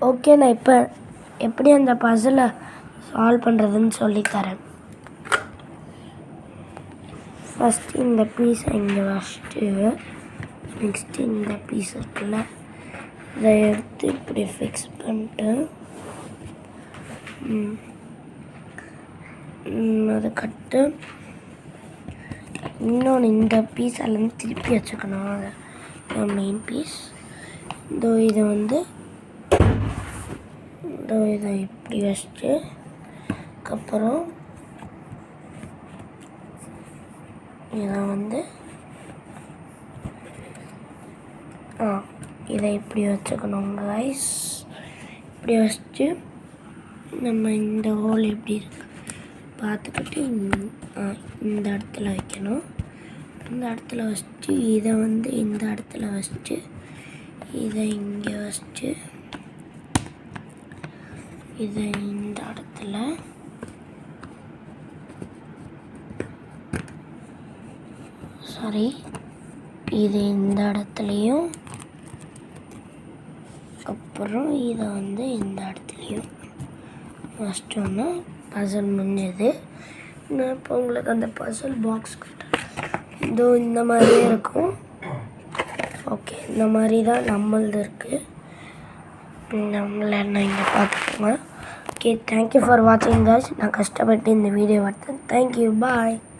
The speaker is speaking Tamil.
ஓகே, நான் இப்போ எப்படி அந்த பசிலை சால்வ் பண்ணுறதுன்னு சொல்லித்தரேன். ஃபஸ்ட்டு இந்த பீஸை இங்கே வச்சுட்டு, நெக்ஸ்ட்டு இந்த பீஸ் இருக்குல்ல, இதை எடுத்து இப்படி ஃபிக்ஸ் பண்ணிட்டு அதை கட்டு. இன்னொன்று இந்த பீஸ் அதுலேருந்து திருப்பி வச்சுக்கணும். அது மெயின் பீஸ். இதை வந்து இதை இப்படி வச்சுட்டு அதுக்கப்புறம் இதை வந்து இதை இப்படி வச்சுக்கணும் கைஸ். இப்படி வச்சுட்டு நம்ம இந்த ஹோல் எப்படி இருக்கு பார்த்துக்கிட்டு இந்த இடத்துல வைக்கணும். இந்த இடத்துல வச்சுட்டு இதை வந்து இந்த இடத்துல வச்சுட்டு இதை இங்கே வச்சுட்டு இதை இந்த இடத்துல இது இந்த இடத்துலையும் அப்புறம் இதை வந்து இந்த இடத்துலையும் ஃபஸ்ட்டோன்னா பசல் முடிஞ்சது. நான் இப்போ உங்களுக்கு அந்த பசல் பாக்ஸ் இந்த மாதிரியே இருக்கும். ஓகே, இந்த மாதிரி தான் நம்மளது இருக்குது. நம்மளை நான் இங்கே பார்த்துக்கோங்க. ஓகே, தேங்க்யூ ஃபார் வாட்சிங் காய்ஸ். நான் கஷ்டப்பட்டு இந்த வீடியோ எடுத்தேன். தேங்க்யூ, பாய்.